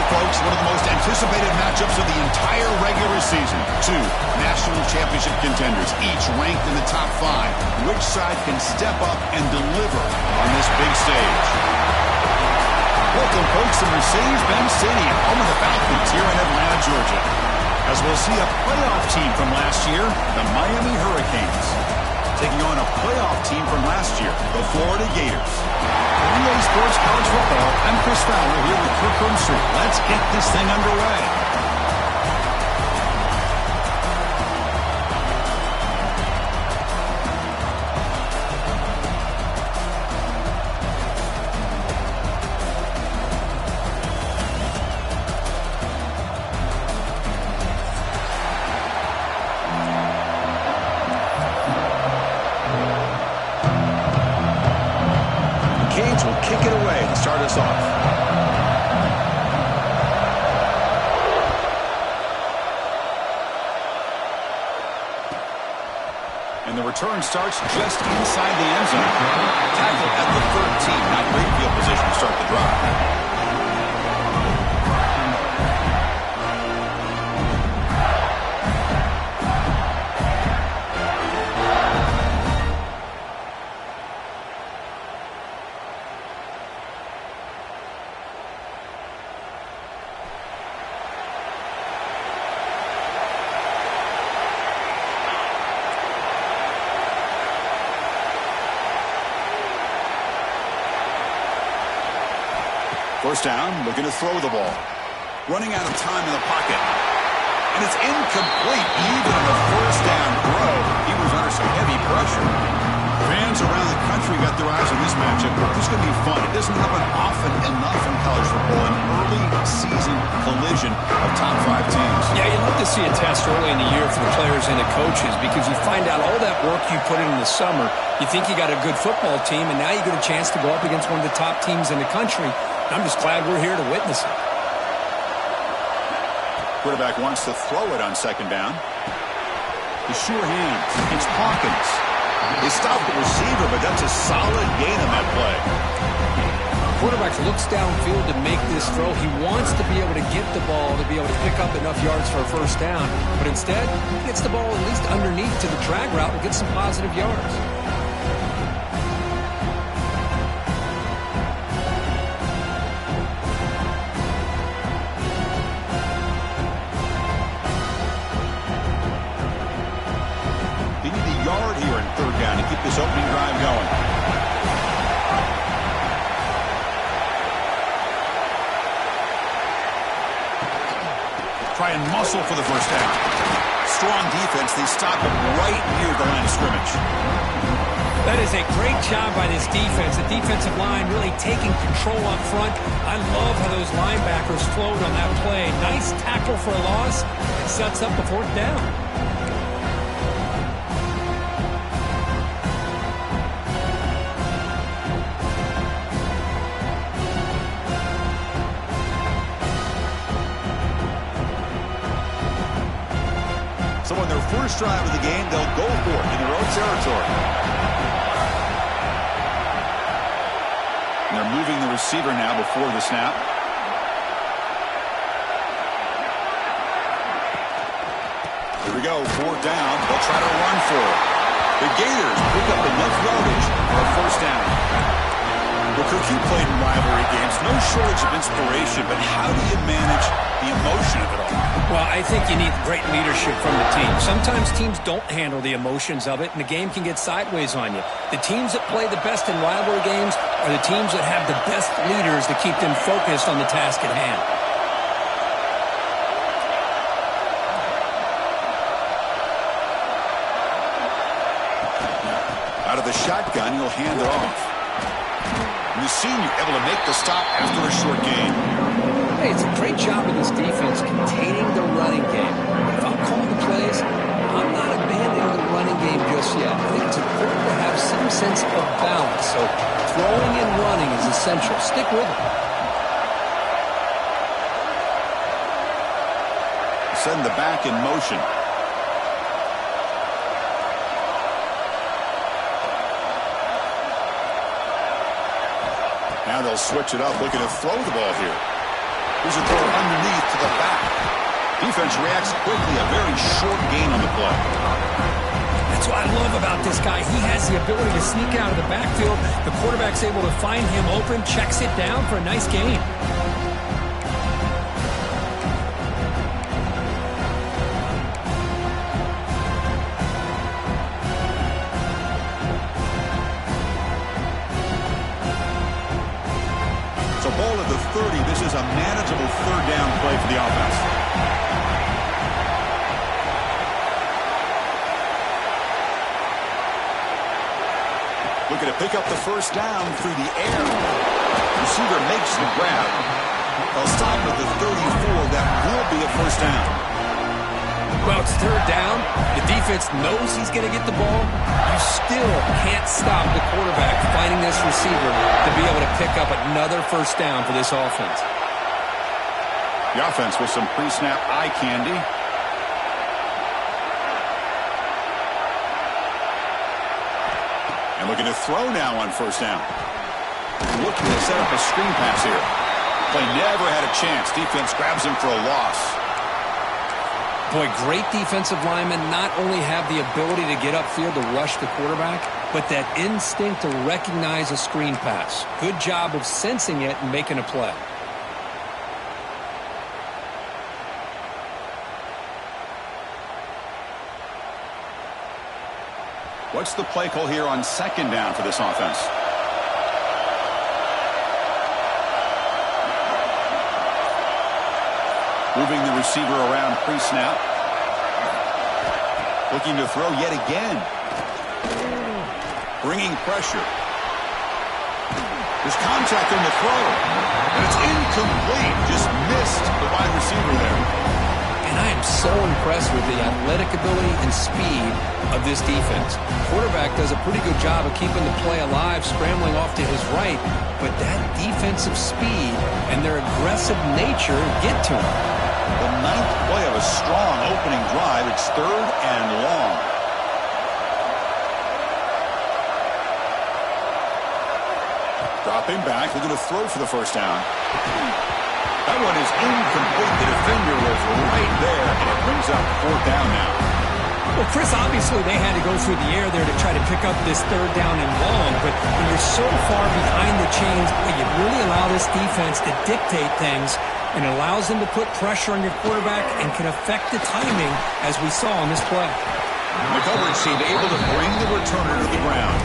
folks, one of the most anticipated matchups of the entire regular season. Two national championship contenders, each ranked in the top 5. Which side can step up and deliver on this big stage? Welcome, folks, to Mercedes-Benz Stadium, home of the Falcons here in Atlanta, Georgia. As we'll see a playoff team from last year, the Miami Hurricanes, taking on a playoff team from last year, the Florida Gators. EA Sports College Football, I'm Chris Fowler here with Kirk Herbstreit. Let's get this thing underway. Will kick it away to start us off. And the return starts just inside the end zone. Tackle at the 13. Not great field position to start the drive. First down, looking to throw the ball. Running out of time in the pocket. And it's incomplete, even on the first down throw. He was under some heavy pressure. Fans around the country got their eyes on this matchup. This is going to be fun. It doesn't happen often enough in college football. An early season collision of top 5 teams. Yeah, you love to see a test early in the year for the players and the coaches because you find out all that work you put in the summer. You think you got a good football team, and now you get a chance to go up against one of the top teams in the country. I'm just glad we're here to witness it. Quarterback wants to throw it on second down. The sure hands. It's Hawkins. They stopped the receiver, but that's a solid gain on that play. Quarterback looks downfield to make this throw. He wants to be able to get the ball to be able to pick up enough yards for a first down. But instead, he gets the ball at least underneath to the drag route and gets some positive yards. Here in third down to keep this opening drive going. Try and muscle for the first down. Strong defense. They stop him right near the line of scrimmage. That is a great job by this defense. The defensive line really taking control up front. I love how those linebackers flowed on that play. Nice tackle for a loss. It sets up the fourth down. So on their first drive of the game, they'll go for it in their own territory. And they're moving the receiver now before the snap. Here we go, fourth down. They'll try to run for it. The Gators pick up enough yardage for a first down. Well, Cook, you played in rivalry games. No shortage of inspiration, but how do you manage the emotion of it all? Well, I think you need great leadership from the team. Sometimes teams don't handle the emotions of it, and the game can get sideways on you. The teams that play the best in rivalry games are the teams that have the best leaders to keep them focused on the task at hand. Out of the shotgun, he'll hand it off. And the senior able to make the stop after a short gain. Hey, it's a great job of this defense containing the running game. But if I'm calling the plays, I'm not abandoning the running game just yet. I think it's important to have some sense of balance. So throwing and running is essential. Stick with it. Send the back in motion. Now they'll switch it up, looking to throw the ball here. Here's a throw underneath to the back. Defense reacts quickly. A very short gain on the play. That's what I love about this guy. He has the ability to sneak out of the backfield. The quarterback's able to find him open, checks it down for a nice gain. So ball at the 30. This is a manageable third down play for the offense. Looking to pick up the first down through the air. Receiver makes the grab. They'll stop at the 34. That will be a first down. Well, it's third down. The defense knows he's going to get the ball. You still can't stop the quarterback finding this receiver to be able to pick up another first down for this offense. The offense with some pre-snap eye candy. And looking to throw now on first down. Looking to set up a screen pass here. Play never had a chance. Defense grabs him for a loss. Boy, great defensive linemen not only have the ability to get upfield to rush the quarterback, but that instinct to recognize a screen pass. Good job of sensing it and making a play. What's the play call here on second down for this offense? Moving the receiver around pre-snap. Looking to throw yet again. Bringing pressure. There's contact on the throw. And it's incomplete. Just missed the wide receiver there. And I am so impressed with the athletic ability and speed of this defense. Quarterback does a pretty good job of keeping the play alive, scrambling off to his right, but that defensive speed and their aggressive nature get to him. The ninth play of a strong opening drive. It's third and long. Dropping back, looking to throw for the first down. That one is incomplete. The defender was right there, and it brings up fourth down now. Well, Chris, obviously they had to go through the air there to try to pick up this third down and long, but when you're so far behind the chains, you really allow this defense to dictate things, and it allows them to put pressure on your quarterback and can affect the timing, as we saw on this play. The coverage team able to bring the returner to the ground.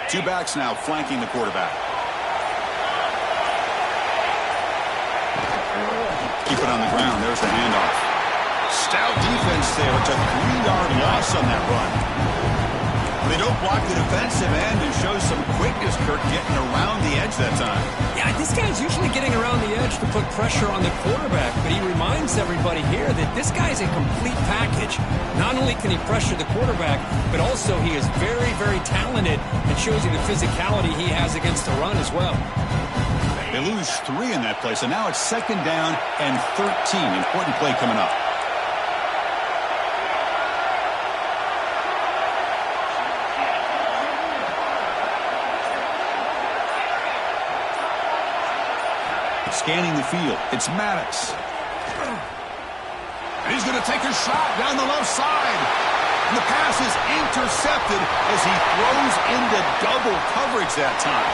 Two backs now flanking the quarterback. Keep it on the ground. There's the handoff. Stout defense there. It's a 3-yard loss on that run. They don't block the defensive end and show some quickness, Kirk, getting around the edge that time. Yeah, this guy's usually getting around the edge to put pressure on the quarterback, but he reminds everybody here that this guy's a complete package. Not only can he pressure the quarterback, but also he is very, very talented and shows you the physicality he has against the run as well. They lose 3 in that play, so now it's second down and 13. Important play coming up. Scanning the field. It's Maddox. And he's going to take a shot down the left side. And the pass is intercepted as he throws into double coverage that time.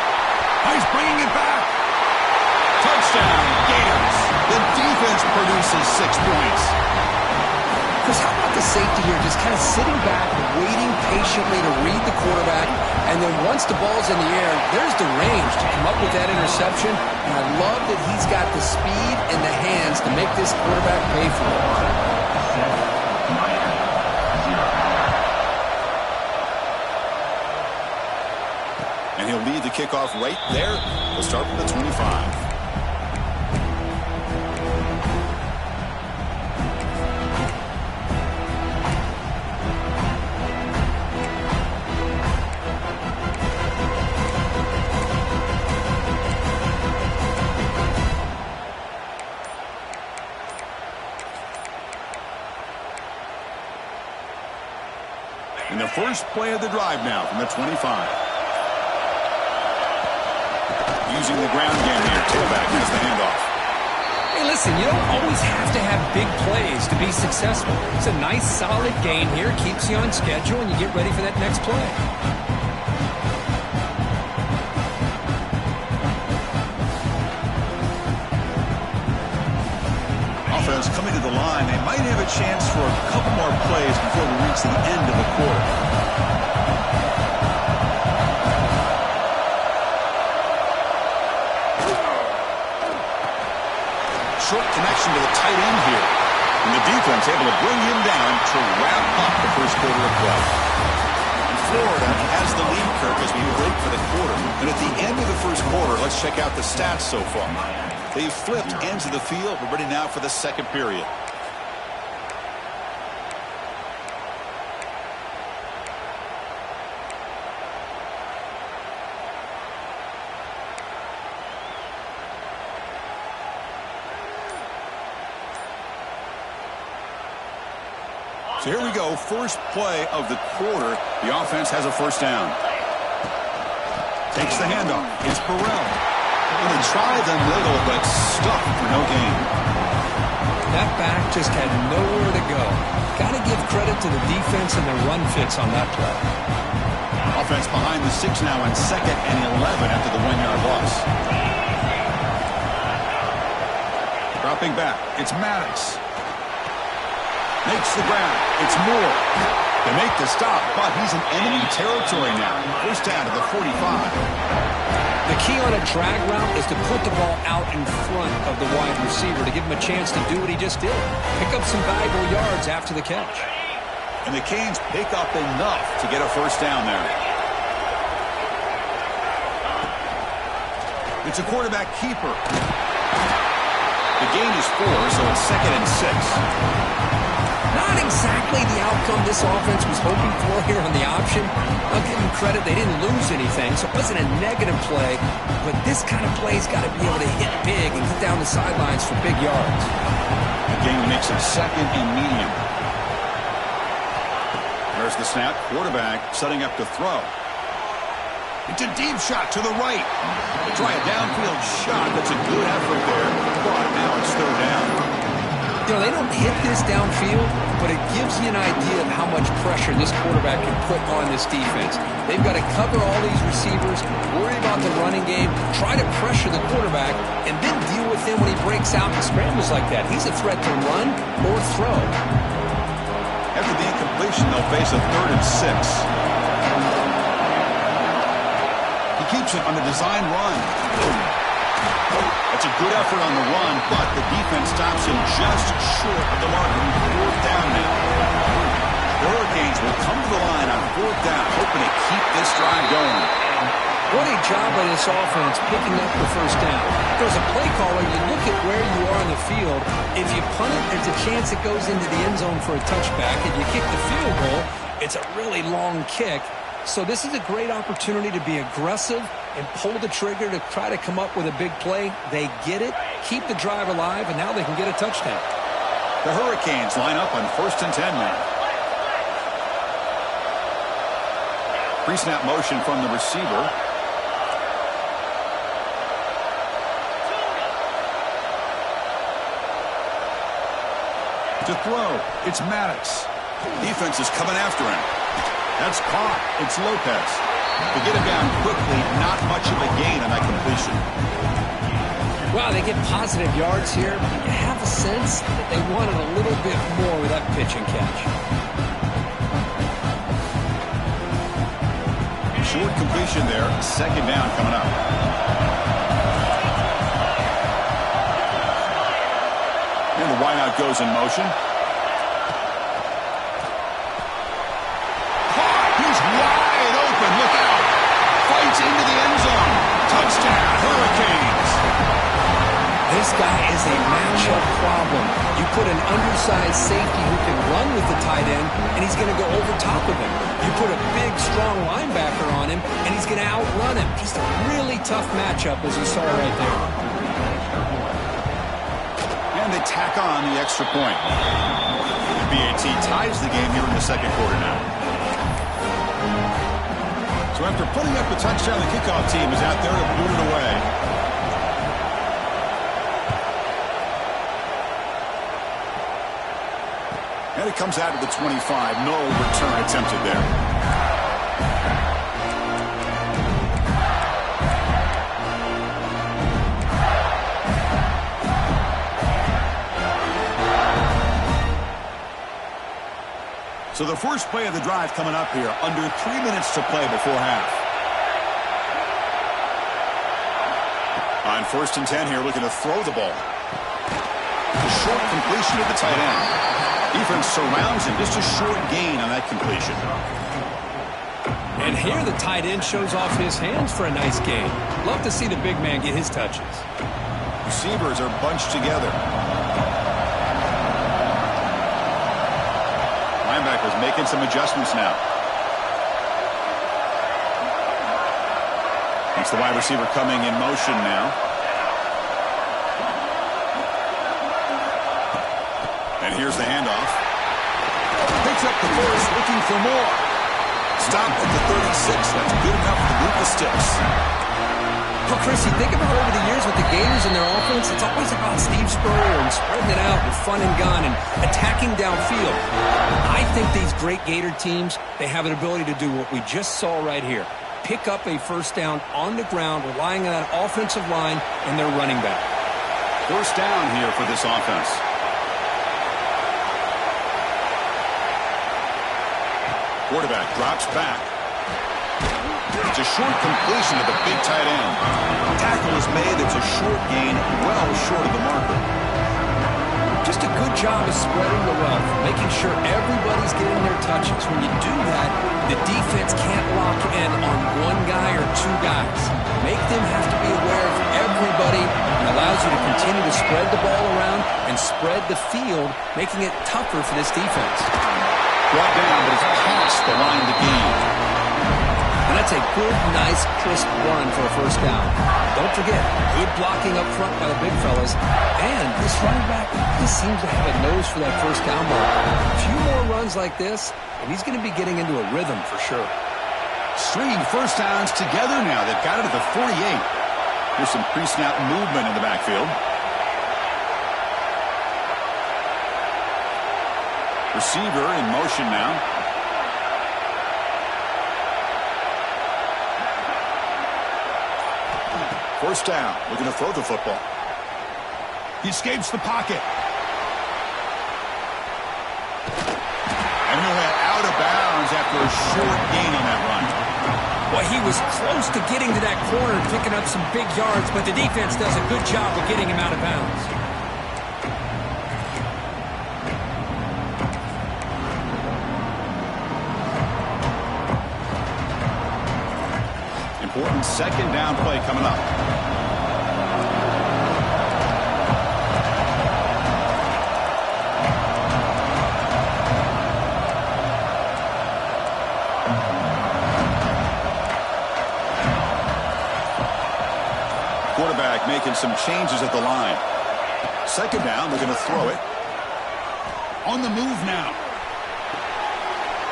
Oh, he's bringing it back. Touchdown, Gators. The defense produces 6 points. Chris, how about the safety here? Just kind of sitting back, waiting patiently to read the quarterback, and then once the ball's in the air, there's the range to come up with that interception. And I love that he's got the speed and the hands to make this quarterback pay for it. And he'll lead the kickoff right there. We'll start from the 25. First play of the drive now from the 25. Using the ground game here. Tailback has the handoff. Hey, listen, you don't always have to have big plays to be successful. It's a nice, solid gain here. Keeps you on schedule, and you get ready for that next play. Offense coming to the line. They might have a chance for a couple more plays before we reach the end of the quarter. Short connection to the tight end here. And the defense able to bring him down to wrap up the first quarter of play. And Florida has the lead, Kirk, as we break for the quarter. And at the end of the first quarter, let's check out the stats so far. They've flipped ends of the field. We're ready now for the second period. So here we go, first play of the quarter. The offense has a first down. Takes the handoff. It's Burrell. Going to try the middle, but stuck for no gain. That back just had nowhere to go. Got to give credit to the defense and their run fits on that play. Offense behind the 6 now on 2nd and 11 after the 1-yard loss. Dropping back. It's Maddox. Makes the ground. It's Moore. They make the stop, but he's in enemy territory now. First down to the 45. The key on a drag route is to put the ball out in front of the wide receiver to give him a chance to do what he just did. Pick up some valuable yards after the catch. And the Canes pick up enough to get a first down there. It's a quarterback keeper. The gain is 4, so it's 2nd and 6. Not exactly the outcome this offense was hoping for here on the option. I'll give them credit, they didn't lose anything, so it wasn't a negative play, but this kind of play's got to be able to hit big and get down the sidelines for big yards. The game makes it 2nd and medium. There's the snap. Quarterback setting up to throw. It's a deep shot to the right. They try a downfield shot. That's a good effort there, but now it's 3rd down. You know, they don't hit this downfield, but it gives you an idea of how much pressure this quarterback can put on this defense. They've got to cover all these receivers, worry about the running game, try to pressure the quarterback, and then deal with him when he breaks out and scrambles like that. He's a threat to run or throw. After the incompletion, they'll face a 3rd and 6. He keeps it on the design run. That's a good effort on the run, but the defense stops him just short of the marker. 4th down now. The Hurricanes will come to the line on 4th down, hoping to keep this drive going. What a job by this offense picking up the first down. If there's a play caller, you look at where you are in the field. If you punt it, there's a chance it goes into the end zone for a touchback. If you kick the field goal, it's a really long kick. So this is a great opportunity to be aggressive and pull the trigger to try to come up with a big play. They get it, keep the drive alive, and now they can get a touchdown. The Hurricanes line up on 1st and 10 now. Pre-snap motion from the receiver. To throw, it's Maddox. Defense is coming after him. That's caught. It's Lopez. To get him down quickly, not much of a gain on that completion. Wow, they get positive yards here, but you have a sense that they wanted a little bit more with that pitch and catch. Short completion there. 2nd down coming up. And the wideout goes in motion. Wide open, look out. Fights into the end zone. Touchdown, Hurricanes. This guy is a matchup problem. You put an undersized safety who can run with the tight end, and he's going to go over top of him. You put a big, strong linebacker on him, and he's going to outrun him. Just a really tough matchup, as you saw right there. And they tack on the extra point. BAT ties the game here in the 2nd quarter now. So after putting up a touchdown, the kickoff team is out there to boot it away. And it comes out to the 25. No return attempted there. So the first play of the drive coming up here. Under 3 minutes to play before half. On 1st and 10 here, looking to throw the ball. A short completion to the tight end. Defense surrounds him. Just a short gain on that completion. And here the tight end shows off his hands for a nice gain. Love to see the big man get his touches. Receivers are bunched together. Linebackers making some adjustments now. It's the wide receiver coming in motion now. And here's the handoff. Picks up the first, looking for more. Stopped at the 36. That's good enough to move the sticks. Well, Chris, you think about over the years with the Gators and their offense, it's always about Steve Spurrier and spreading it out and fun and gun and attacking downfield. I think these great Gator teams, they have an ability to do what we just saw right here. Pick up a first down on the ground, relying on that offensive line and their running back. First down here for this offense. Quarterback drops back. It's a short completion to the big tight end. Tackle is made. It's a short gain, well short of the marker. Just a good job of spreading the wealth, making sure everybody's getting their touches. When you do that, the defense can't lock in on one guy or two guys. Make them have to be aware of everybody and allows you to continue to spread the ball around and spread the field, making it tougher for this defense. Brought down, but it's past the line to gain. And that's a good, nice, crisp run for a first down. Don't forget, good blocking up front by the big fellas. And this running back just seems to have a nose for that first down mark. A few more runs like this, and he's going to be getting into a rhythm for sure. Stringing first downs together now. They've got it at the 48. Here's some pre-snap movement in the backfield. Receiver in motion now. First down, looking to throw the football. He escapes the pocket. And he'll head out of bounds after a short gain on that run. Well, he was close to getting to that corner and picking up some big yards, but the defense does a good job of getting him out of bounds. Important second down play coming up. Quarterback making some changes at the line. Second down, they're going to throw it. On the move now.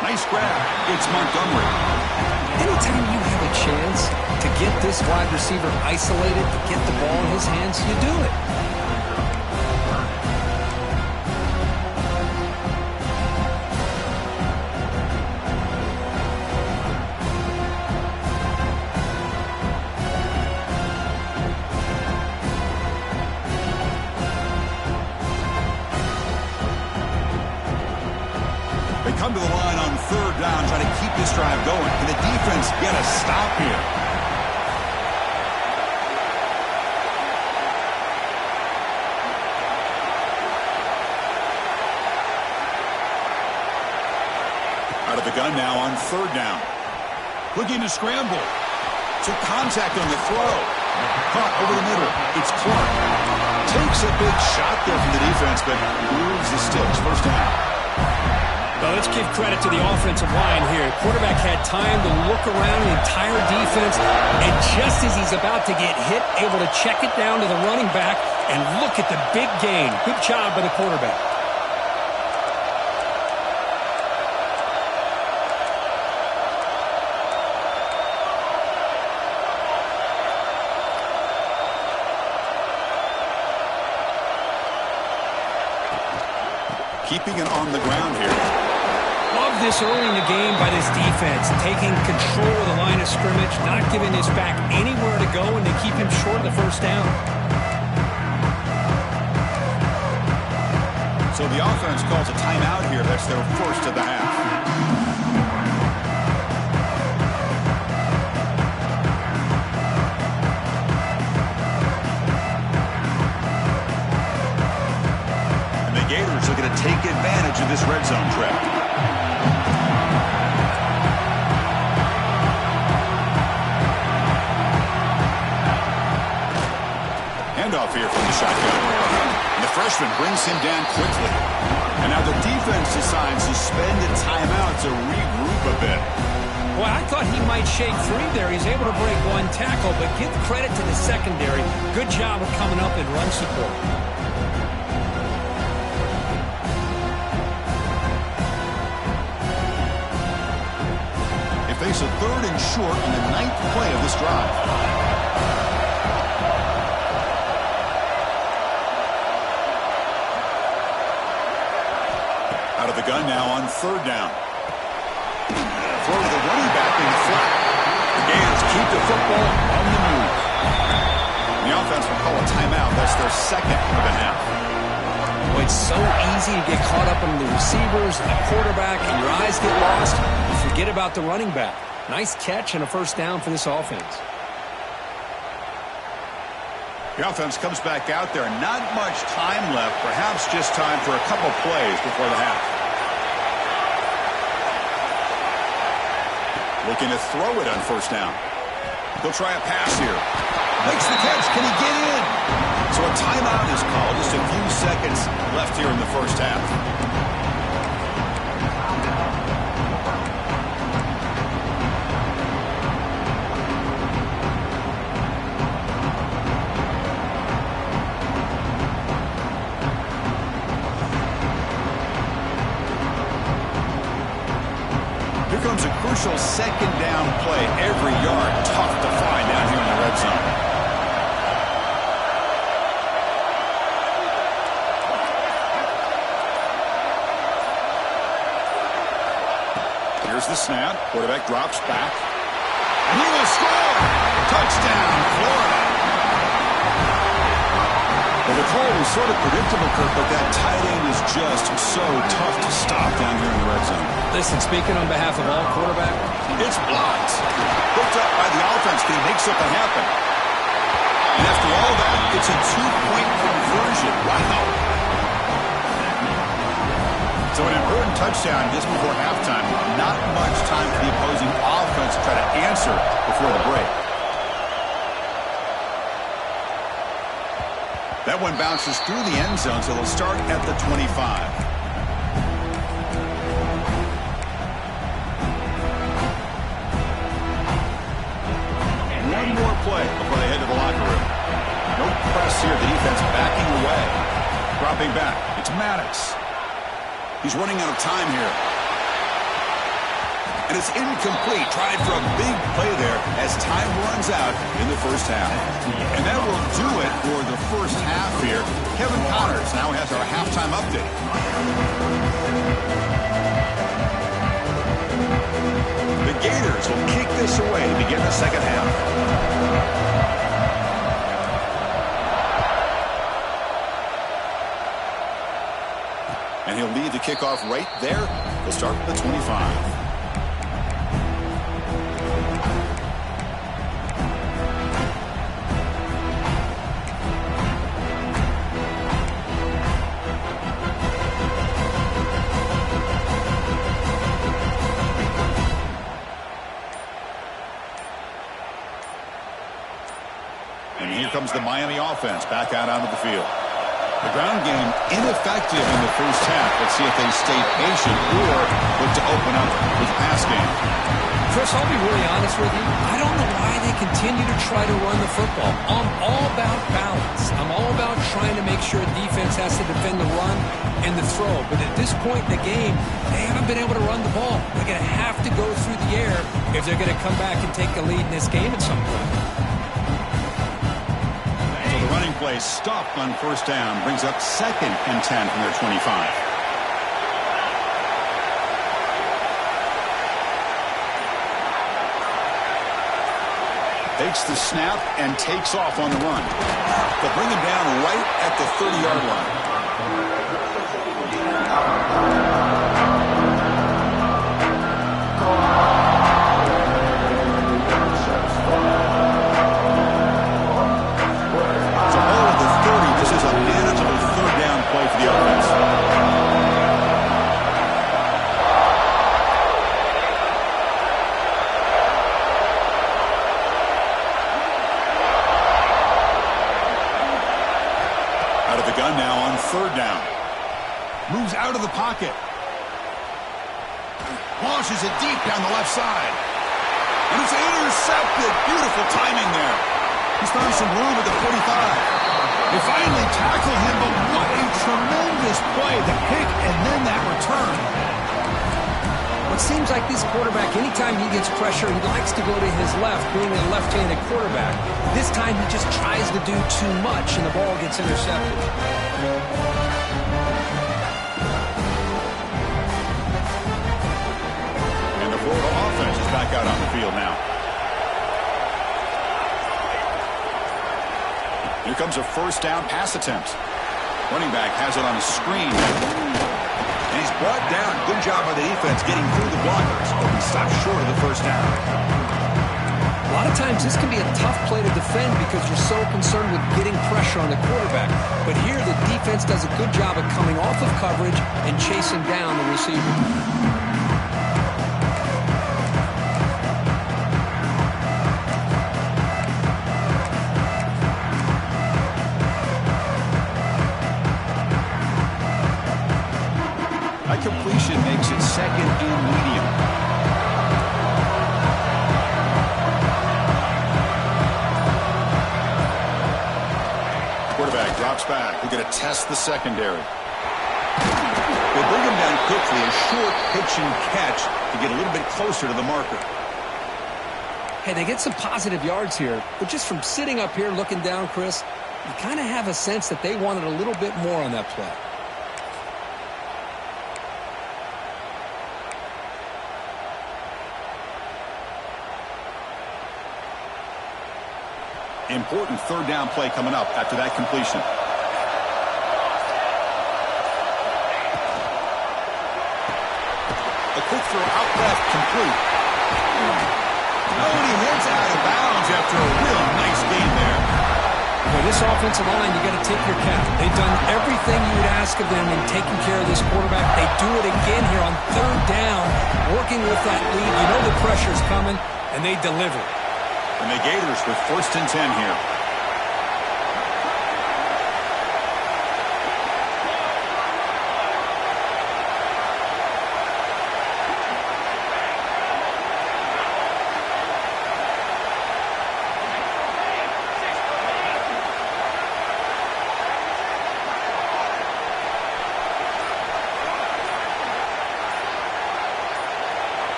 Nice grab. It's Montgomery. Anytime you have a chance to get this wide receiver isolated, to get the ball in his hands, you do it. They come to the line on third down, trying to keep this drive going. Can the defense get a stop here? Out of the gun now on third down. Looking to scramble. Took contact on the throw. Caught over the middle. It's Clark. Takes a big shot there from the defense, but moves the sticks. First down. Well, let's give credit to the offensive line here. Quarterback had time to look around the entire defense, and just as he's about to get hit, able to check it down to the running back, and look at the big gain. Good job by the quarterback. keeping it on the ground here. Love this early in the game by this defense, taking control of the line of scrimmage, not giving this back anywhere to go, and they keep him short of the first down. So the offense calls a timeout here. That's their first of the half. And the Gators are going to take advantage of this red zone trap. Handoff here from the shotgun. And the freshman brings him down quickly. And now the defense decides to spend a timeout to regroup a bit. Well, I thought he might shake free there. He's able to break one tackle, but give credit to the secondary. Good job of coming up in run support. They face a 3rd and short on the 9th play of this drive. Out of the gun now on 3rd down. Throw to the running back in the flat. The Gators keep the football on the move. The offense will call a timeout. That's their second of the half. Well, it's so easy to get caught up in the receivers and the quarterback, and your eyes get lost. You forget about the running back. Nice catch and a first down for this offense. The offense comes back out there. Not much time left. Perhaps just time for a couple plays before the half. Looking to throw it on 1st down. He'll try a pass here. Makes the catch. Can he get in? So a timeout is called. Just a few seconds left here in the first half. Comes a crucial 2nd down play. Every yard tough to find down here in the red zone. Here's the snap. Quarterback drops back. And he will score! Touchdown, Florida! Well, the call was sort of predictable, Kirk, but that tight end is just so tough to stop down here in the red zone. Listen, speaking on behalf of all quarterbacks, it's blocked. Hooked up by the offense. Can he make something happen? And after all that, it's a 2-point conversion. Wow. So an important touchdown just before halftime. Not much time for the opposing offense to try to answer before the break. That one bounces through the end zone, so they'll start at the 25. One more play before they head to the locker room. No press here. The defense backing away. Dropping back. It's Maddox. He's running out of time here. And it's incomplete. Tried for a big play there as time runs out in the first half. And that will do it for the first half here. Kevin Connors now has our halftime update. The Gators will kick this away to begin the second half. And he'll lead the kickoff right there. He'll start with the 25. Comes the Miami offense back out onto the field. The ground game ineffective in the first half. Let's see if they stay patient or look to open up with the pass game. Chris, I'll be really honest with you. I don't know why they continue to try to run the football. I'm all about balance. I'm all about trying to make sure defense has to defend the run and the throw. But at this point in the game, they haven't been able to run the ball. They're going to have to go through the air if they're going to come back and take the lead in this game at some point. The running play stopped on 1st down. Brings up 2nd and 10 from their 25. takes the snap and takes off on the run. They'll bring him down right at the 30-yard line. So all of the 30, this is a manageable third down play for the offense. Out of the gun now on third down. Moves out of the pocket. Launches it deep down the left side. And it's intercepted. Beautiful timing there. He's found some room at the 45. They finally tackle him, but what a tremendous play. The pick and then that return. It seems like this quarterback, anytime he gets pressure, he likes to go to his left, being a left-handed quarterback. This time he just tries to do too much, and the ball gets intercepted. And the Florida offense is back out on the field now. Here comes a first down pass attempt. Running back has it on a screen. And he's brought down. Good job by the defense getting through the blockers, but he stopped short of the first down. A lot of times this can be a tough play to defend because you're so concerned with getting pressure on the quarterback. But here the defense does a good job of coming off of coverage and chasing down the receiver. Completion makes it second and medium. Quarterback drops back. We're going to test the secondary. They bring him down quickly, a short pitch and catch to get a little bit closer to the marker. Hey, they get some positive yards here, but just from sitting up here looking down, Chris, you kind of have a sense that they wanted a little bit more on that play. Important third down play coming up after that completion. A quick throw out left, complete. Oh, and he heads out of bounds after a real nice game there. For this offensive line, you got to tip your cap. They've done everything you would ask of them in taking care of this quarterback. They do it again here on third down, working with that lead. You know the pressure's coming, and they deliver. And the Gators with 1st and 10 here.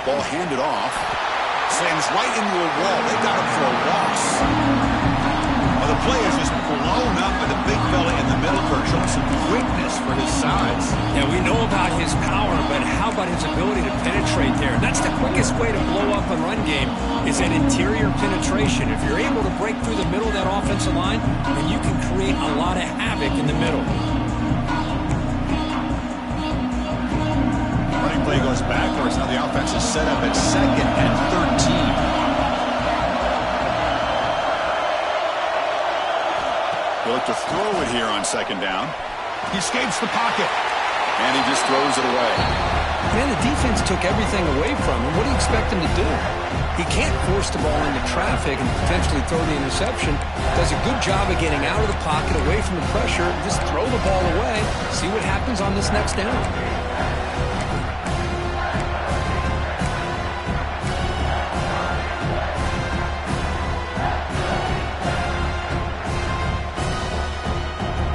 Ball handed off. Slams right into a wall. They got him for a loss. Well, the play is just blown up by the big fella in the middle, Kirk, showing some quickness for his size. Yeah, we know about his power, but how about his ability to penetrate there? That's the quickest way to blow up a run game, is that interior penetration. If you're able to break through the middle of that offensive line, then you can create a lot of havoc in the middle. Play goes backwards. Now the offense is set up at 2nd and 13. He'll look to throw it here on 2nd down. He escapes the pocket. And he just throws it away. Man, the defense took everything away from him. What do you expect him to do? He can't force the ball into traffic and potentially throw the interception. Does a good job of getting out of the pocket, away from the pressure. Just throw the ball away. See what happens on this next down.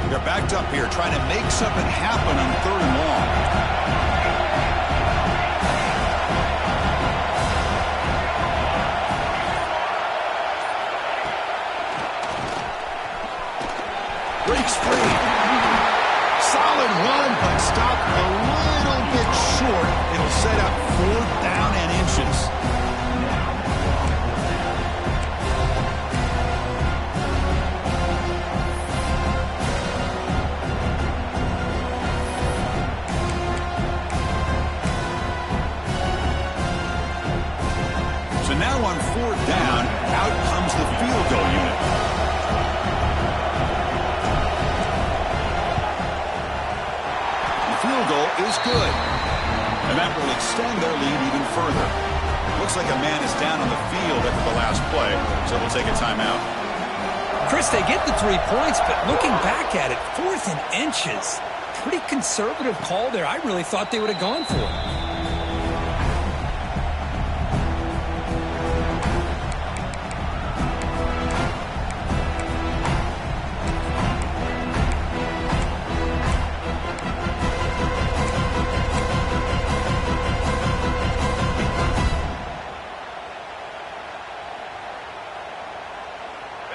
They're backed up here, trying to make something happen on 3rd and long. Breaks free. Solid run, but stopped a little bit short. It'll set up 4th down and inches. field goal unit. The field goal is good. And that will extend their lead even further. Looks like a man is down on the field after the last play, so we'll take a timeout. Chris, they get the 3 points, but looking back at it, 4th and inches. Pretty conservative call there. I really thought they would have gone for it.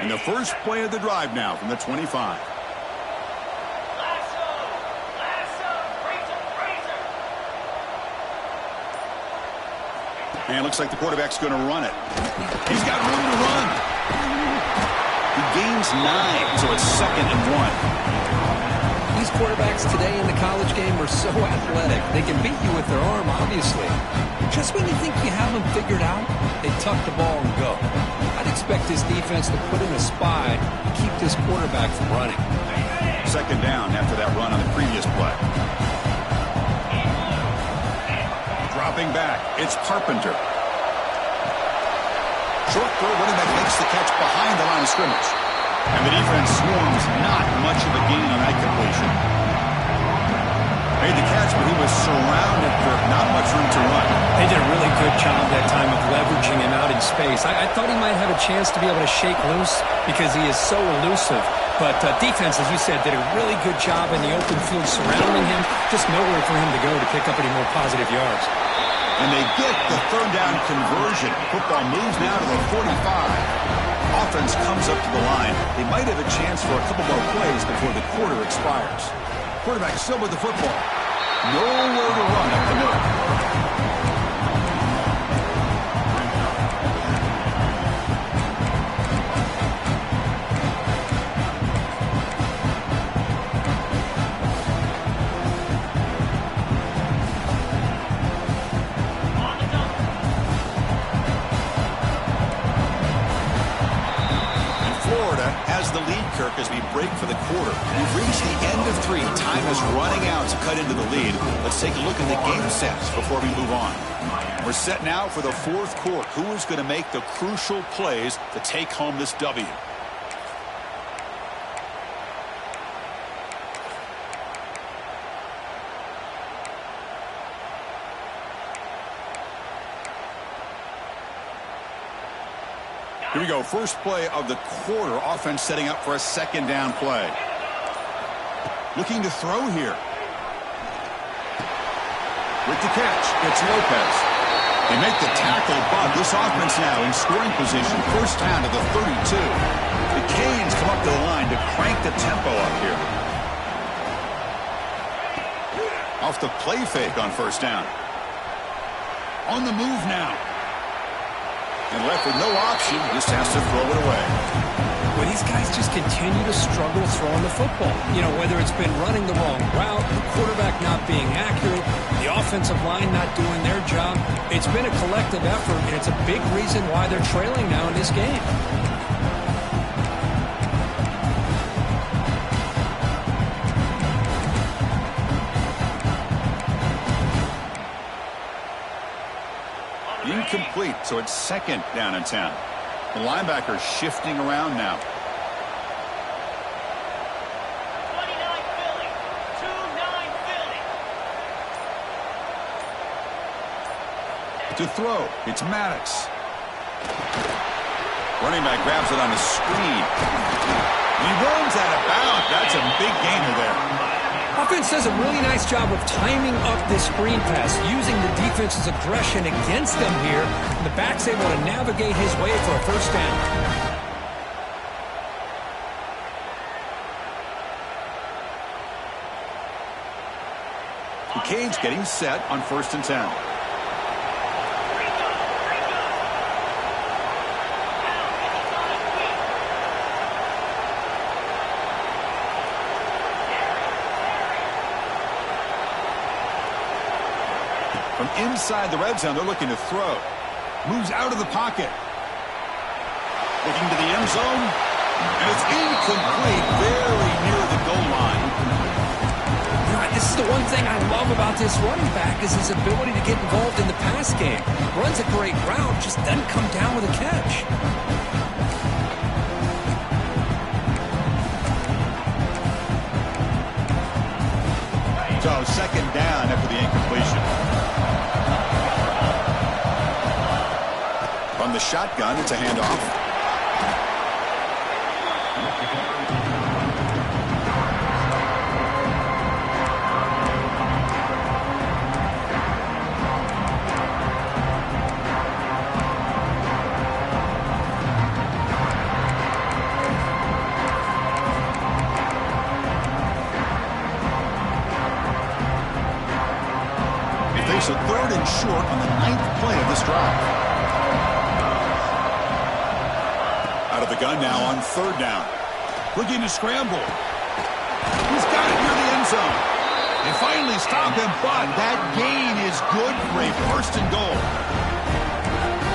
And the first play of the drive now from the 25. And it looks like the quarterback's going to run it. He's got room to run. He gains 9, so it's 2nd and 1. These quarterbacks today in the college game are so athletic. They can beat you with their arm, obviously. Just when you think you have them figured out, they tuck the ball and go. I'd expect this defense to put in a spy and keep this quarterback from running. 2nd down after that run on the previous play. Dropping back, it's Carpenter. Short throw, running back makes the catch behind the line of scrimmage. And the defense swarms, not much of a gain on that completion. Made the catch, but he was surrounded for not much room to run. They did a really good job that time of leveraging him out in space. I thought he might have a chance to be able to shake loose because he is so elusive. But defense, as you said, did a really good job in the open field surrounding him. Just nowhere for him to go to pick up any more positive yards. And they get the 3rd down conversion. Football moves now to the 45. Offense comes up to the line. They might have a chance for a couple more plays before the quarter expires. Quarterback still with the football. Nowhere to run up the middle. The lead, Kirk, as we break for the quarter. We've reached the end of 3. Time is running out to cut into the lead. Let's take a look at the game sets before we move on. We're set now for the 4th quarter. Who is going to make the crucial plays to take home this W? Here we go. First play of the quarter. Offense setting up for a 2nd down play. Looking to throw here. With the catch, it's Lopez. They make the tackle, but this offense now in scoring position. First down to the 32. The Canes come up to the line to crank the tempo up here. Off the play fake on first down. On the move now. And left with no option, just has to throw it away. Well, these guys just continue to struggle throwing the football. You know, whether it's been running the wrong route, the quarterback not being accurate, the offensive line not doing their job. It's been a collective effort, and it's a big reason why they're trailing now in this game. Incomplete, so it's 2nd down and 10. The linebacker shifting around now. 29 Philly. 2-9 Philly. To throw, it's Maddox. Running back grabs it on a screen. He runs out of bounds. That's a big gainer there. Offense does a really nice job of timing up this screen pass, using the defense's aggression against them here. And the back's able to navigate his way for a first down. The Canes getting set on 1st and 10. From inside the red zone, they're looking to throw. Moves out of the pocket. Looking to the end zone. And it's incomplete, very near the goal line. This is the one thing I love about this running back is his ability to get involved in the pass game. Runs a great route, just doesn't come down with a catch. So second down after the incompletion. From the shotgun, it's a handoff. A third and short on the 9th play of this drive. Out of the gun now on third down. Looking to scramble. He's got it near the end zone. They finally stop him, but that gain is good for a first and goal.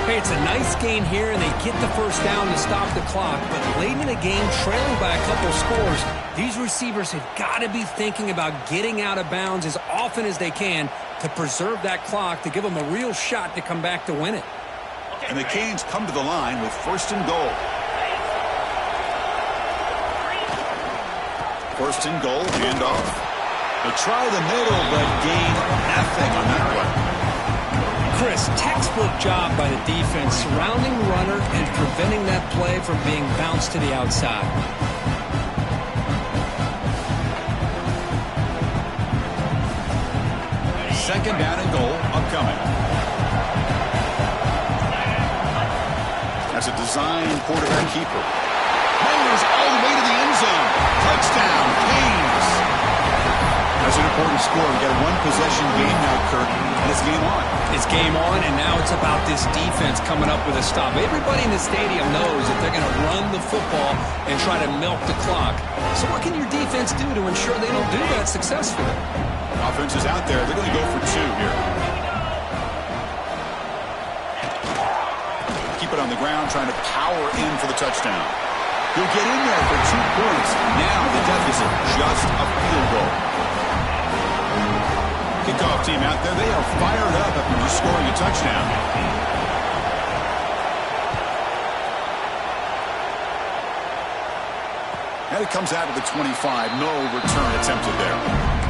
Hey, it's a nice gain here, and they get the first down to stop the clock. But late in the game, trailing by a couple scores, these receivers have got to be thinking about getting out of bounds as often as they can to preserve that clock, to give them a real shot to come back to win it. And the Canes come to the line with first and goal. First and goal, handoff. They try the middle, but gain nothing on that play. Chris, textbook job by the defense surrounding the runner and preventing that play from being bounced to the outside. Second down and goal upcoming. That's a design quarterback keeper. Mayors all the way to the end zone. Touchdown, Canes. That's an important score. We got a one-possession game now, Kirk, and it's game on. It's game on, and now it's about this defense coming up with a stop. Everybody in the stadium knows that they're going to run the football and try to milk the clock. So what can your defense do to ensure they don't do that successfully? Offense is out there. They're going to go for two here. Keep it on the ground, trying to power in for the touchdown. He'll get in there for 2 points. Now the deficit, just a field goal. Kickoff team out there. They are fired up after just scoring a touchdown. And it comes out to the 25. No return attempted there.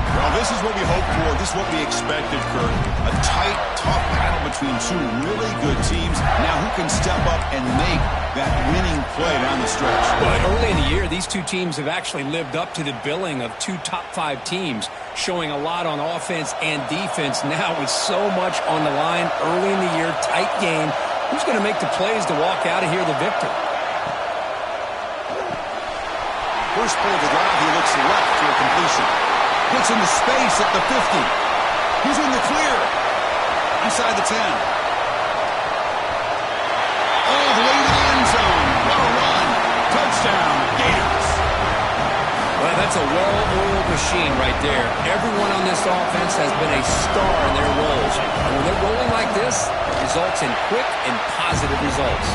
Well, this is what we hoped for. This is what we expected, Kirk. A tight, tough battle between two really good teams. Now who can step up and make that winning play down the stretch? But early in the year, these two teams have actually lived up to the billing of 2 top-5 teams, showing a lot on offense and defense. Now with so much on the line early in the year, tight game, who's going to make the plays to walk out of here the victor? First play of the drive, he looks left for a completion. Gets into space at the 50. He's in the clear. Inside the 10. All the way to the end zone. What a run. Touchdown, Gators. Well, that's a well-oiled machine right there. Everyone on this offense has been a star in their roles. And when they're rolling like this, it results in quick and positive results.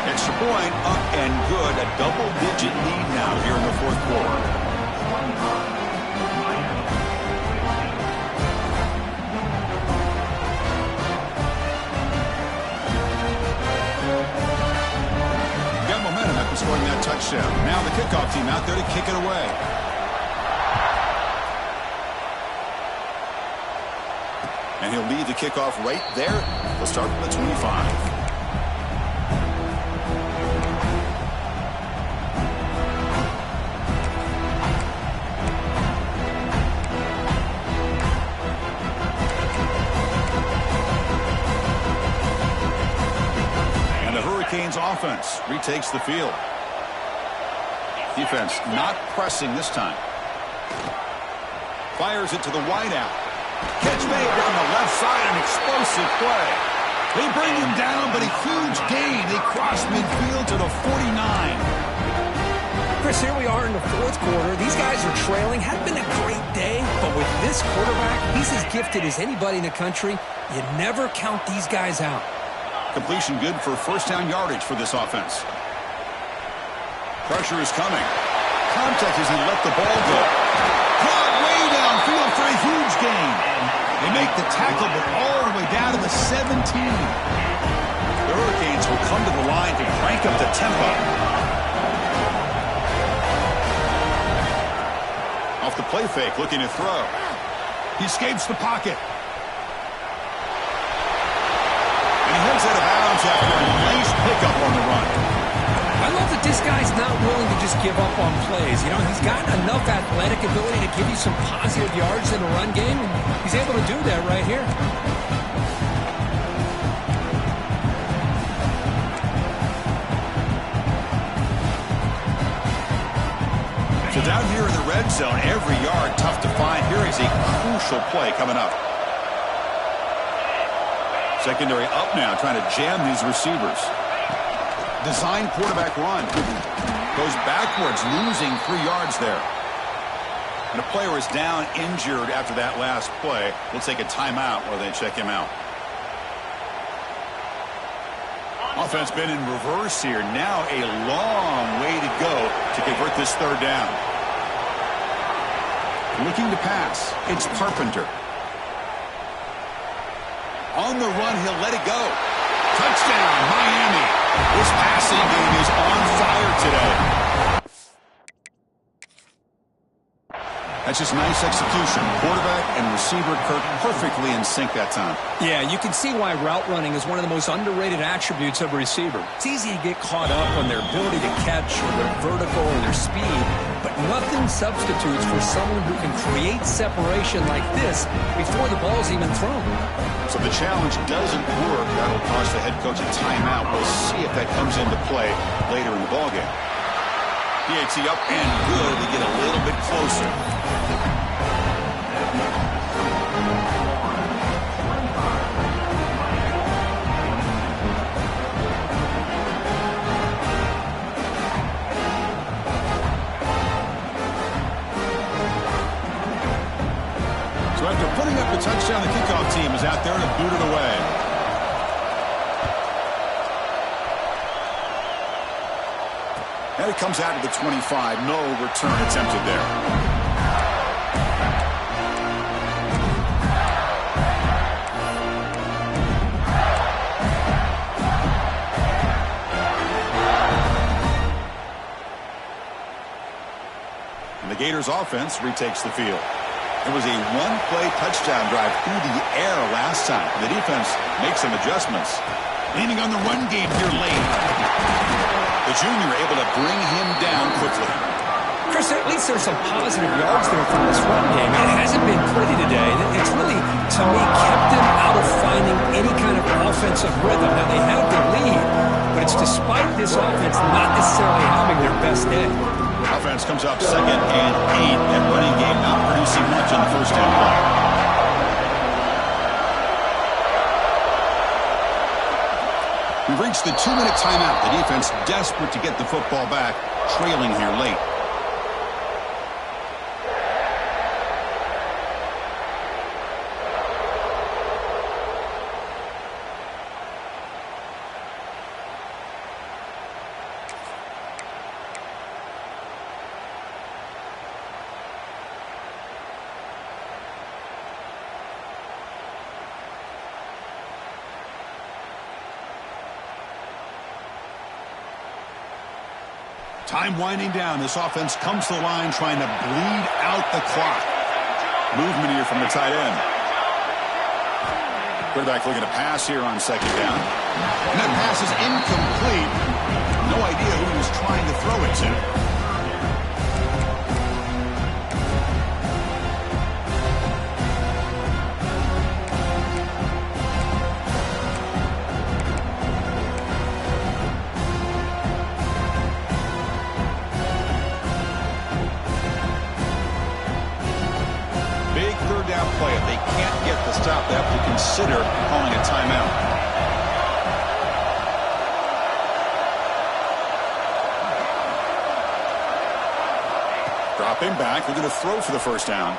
Extra point, up and good. A double-digit lead now here in the fourth quarter. Got momentum after scoring that touchdown. Now the kickoff team out there to kick it away. And he'll lead the kickoff right there. He'll start from the 25. Offense retakes the field. Defense not pressing this time. Fires it to the wideout. Catch made down the left side, an explosive play. They bring him down, but a huge gain. They cross midfield to the 49. Chris, here we are in the fourth quarter. These guys are trailing. Had been a great day, but with this quarterback, he's as gifted as anybody in the country. You never count these guys out. Completion good for first down yardage for this offense. Pressure is coming. Contact as he let the ball go. Caught way downfield for a huge gain. They make the tackle, but all the way down to the 17. The Hurricanes will come to the line to crank up the tempo. Off the play fake, looking to throw. He escapes the pocket. And he heads out of bounds after a nice pickup on the run. I love that this guy's not willing to just give up on plays. You know, he's got enough athletic ability to give you some positive yards in the run game, and he's able to do that right here. So down here in the red zone, every yard tough to find. Here is a crucial play coming up. Secondary up now, trying to jam these receivers. Design quarterback run. Goes backwards, losing 3 yards there. And a player is down, injured after that last play. We'll take a timeout while they check him out. Offense been in reverse here. Now a long way to go to convert this third down. Looking to pass. It's Carpenter. On the run, he'll let it go. Touchdown, Miami. This passing game is on fire today. That's just nice execution. Quarterback and receiver Kirk perfectly in sync that time. Yeah, you can see why route running is one of the most underrated attributes of a receiver. It's easy to get caught up on their ability to catch or their vertical or their speed, but nothing substitutes for someone who can create separation like this before the ball's even thrown. So the challenge doesn't work. That'll cost the head coach a timeout. We'll see if that comes into play later in the ballgame. PAT up and good to get a little bit closer. So after putting up the touchdown, the kickoff team is out there to boot it away. And it comes out to the 25. No return attempted there. And the Gators offense retakes the field. It was a one-play touchdown drive through the air last time. The defense makes some adjustments. Leaning on the run game here late. The junior able to bring him down quickly. Chris, at least there's some positive yards there from this run game. It hasn't been pretty today. It's really, to me, kept them out of finding any kind of offensive rhythm. Now, they have their lead, but it's despite this offense not necessarily having their best day. Offense comes up 2nd and 8. That running game not producing much on the first down play. We've reached the 2-minute timeout. The defense desperate to get the football back, trailing here late. Time winding down. This offense comes to the line trying to bleed out the clock. Movement here from the tight end. Quarterback looking to pass here on 2nd down. And that pass is incomplete. No idea who he was trying to throw it to. Play. If they can't get the stop, they have to consider calling a timeout. Dropping back, looking to throw for the first down.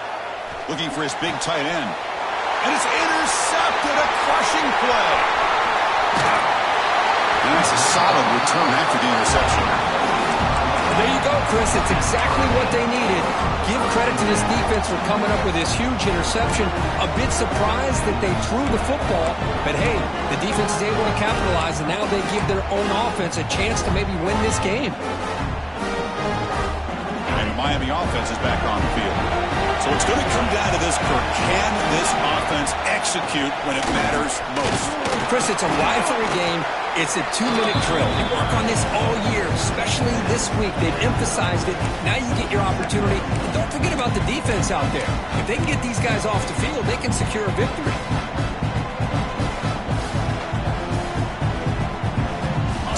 Looking for his big tight end. And it's intercepted, a crushing play. And that's a solid return after the interception. They Chris, it's exactly what they needed. Give credit to this defense for coming up with this huge interception. A bit surprised that they threw the football, but hey, the defense is able to capitalize, and now they give their own offense a chance to maybe win this game. And the Miami offense is back on the field. So it's going to come down to this, Kirk. Can this offense execute when it matters most? Chris, it's a rivalry game. It's a 2-minute drill. You work on this all year, especially this week. They've emphasized it. Now you get your opportunity. And don't forget about the defense out there. If they can get these guys off the field, they can secure a victory.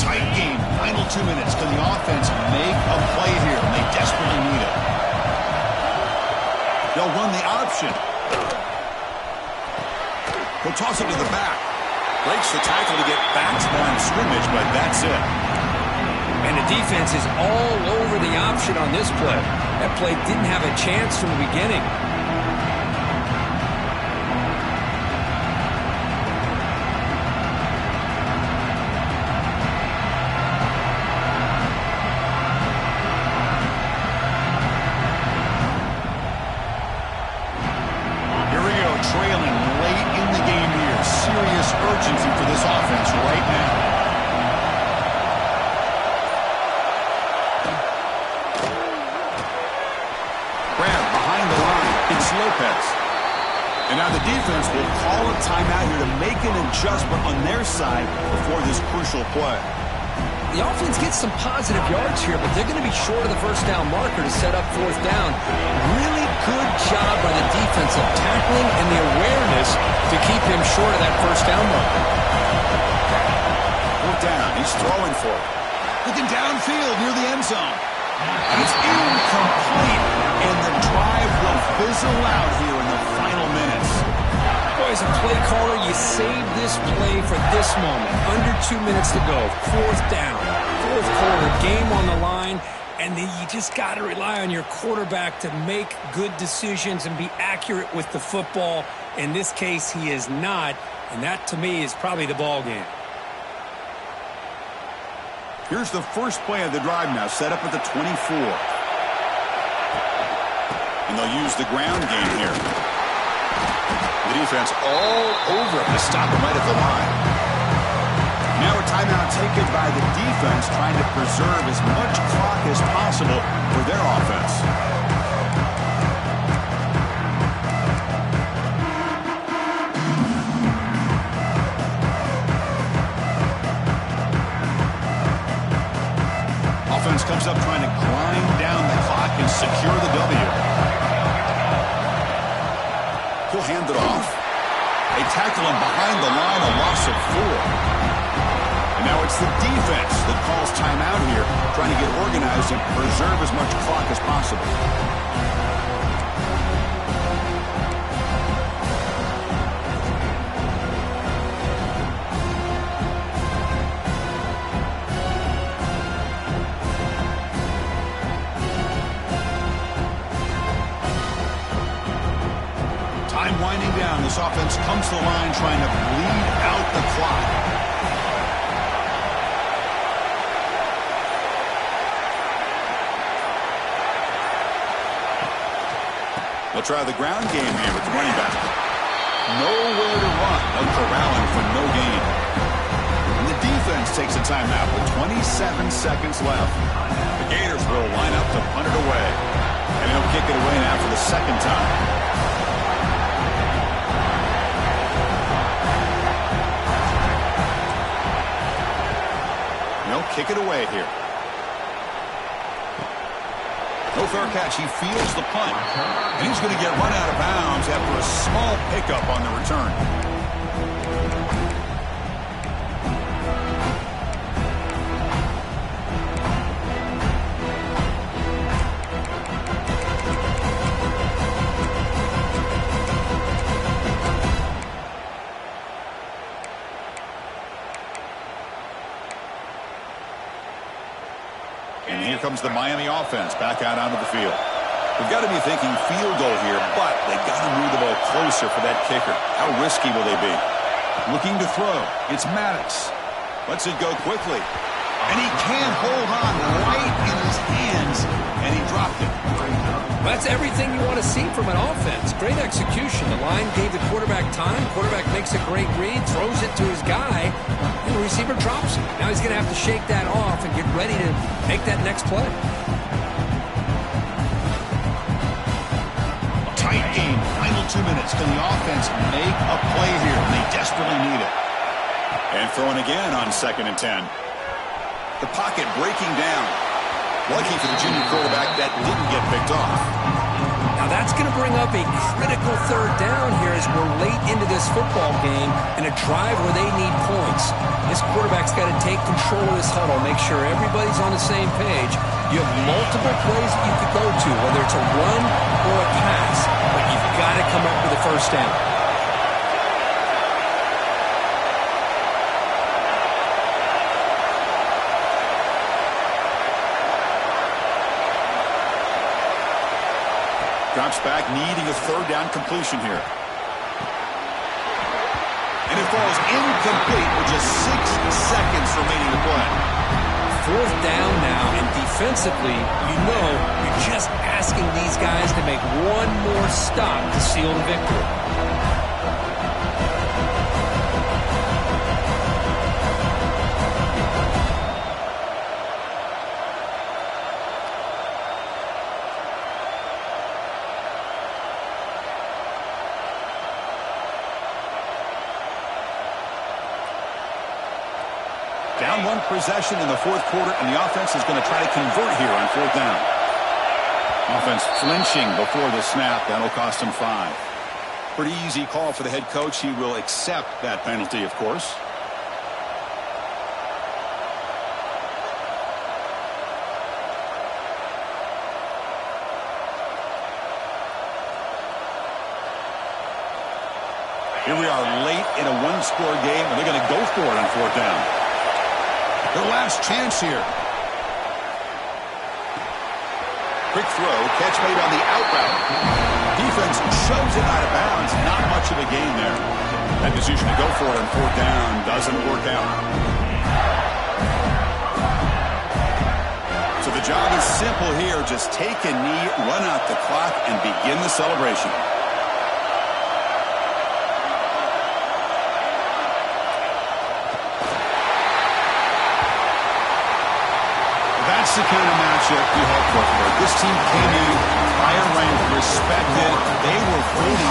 Tight game. Final 2 minutes. Can the offense make a play here? And they desperately need it. They'll run the option. He'll toss it to the back. Breaks the tackle to get back to the line of scrimmage, but that's it. And the defense is all over the option on this play. That play didn't have a chance from the beginning. Here we go, trailing late in the game here. Serious urgency for this offense right now. Grab behind the line. It's Lopez. And now the defense will call a timeout here to make an adjustment on their side before this crucial play. The offense gets some positive yards here, but they're going to be short of the first down marker to set up fourth down. Really good job by the defense of tackling and the awareness to keep him short of that first down marker. Fourth down. He's throwing for it. Looking downfield near the end zone. And it's incomplete. And the drive will fizzle out here in the final minutes. Boy, as a play caller, you save this play for this moment. Under 2 minutes to go. Fourth down. Fourth quarter. Game on the line. And then you just got to rely on your quarterback to make good decisions and be accurate with the football. In this case, he is not. And that, to me, is probably the ball game. Here's the first play of the drive now, set up at the 24. And they'll use the ground game here. The defense all over him to stop him right at the line. Now a timeout taken by the defense, trying to preserve as much clock as possible for their offense. Offense comes up trying to grind down the clock and secure the W. He'll hand it off. They tackle him behind the line, a loss of 4. And now it's the defense that calls timeout here, trying to get organized and preserve as much clock as possible. Time winding down. This offense comes to the line trying to bleed out the clock. They'll try the ground game here with the running back. Nowhere to run. No corralling for no gain. And the defense takes a timeout with 27 seconds left. The Gators will line up to punt it away. And they'll kick it away now for the second time. They'll kick it away here. No fair catch. He fields the punt. And he's going to get run out of bounds after a small pickup on the return. And here comes the Miami offense back out onto the field. They've got to be thinking field goal here, but they've got to move the ball closer for that kicker. How risky will they be? Looking to throw. It's Maddox. Lets it go quickly. And he can't hold on right in his hands everything you want to see from an offense. Great execution. The line gave the quarterback time. Quarterback makes a great read, throws it to his guy, and the receiver drops it. Now he's going to have to shake that off and get ready to make that next play. Tight game. Final 2 minutes. Can the offense make a play here? And they desperately need it. And throwing again on 2nd and 10. The pocket breaking down. Lucky for the junior quarterback that didn't get picked off. Now that's going to bring up a critical 3rd down here as we're late into this football game in a drive where they need points. This quarterback's got to take control of this huddle, make sure everybody's on the same page. You have multiple plays that you could go to, whether it's a run or a pass, but you've got to come up with a 1st down. Drops back, needing a 3rd down completion here. And it falls incomplete with just 6 seconds remaining to play. 4th down now, and defensively, you're just asking these guys to make one more stop to seal the victory. Down 1 possession in the 4th quarter, and the offense is going to try to convert here on 4th down. Offense flinching before the snap. That'll cost him 5. Pretty easy call for the head coach. He will accept that penalty, of course. Here we are late in a 1-score game, and they're going to go for it on 4th down. Their last chance here. Quick throw, catch made on the out route. Defense shoves it out of bounds. Not much of a gain there. That decision to go for it on 4th down doesn't work out. So the job is simple here. Just take a knee, run out the clock, and begin the celebration. That's the kind of matchup you hope for. This team came in higher ranked, respected. They were fully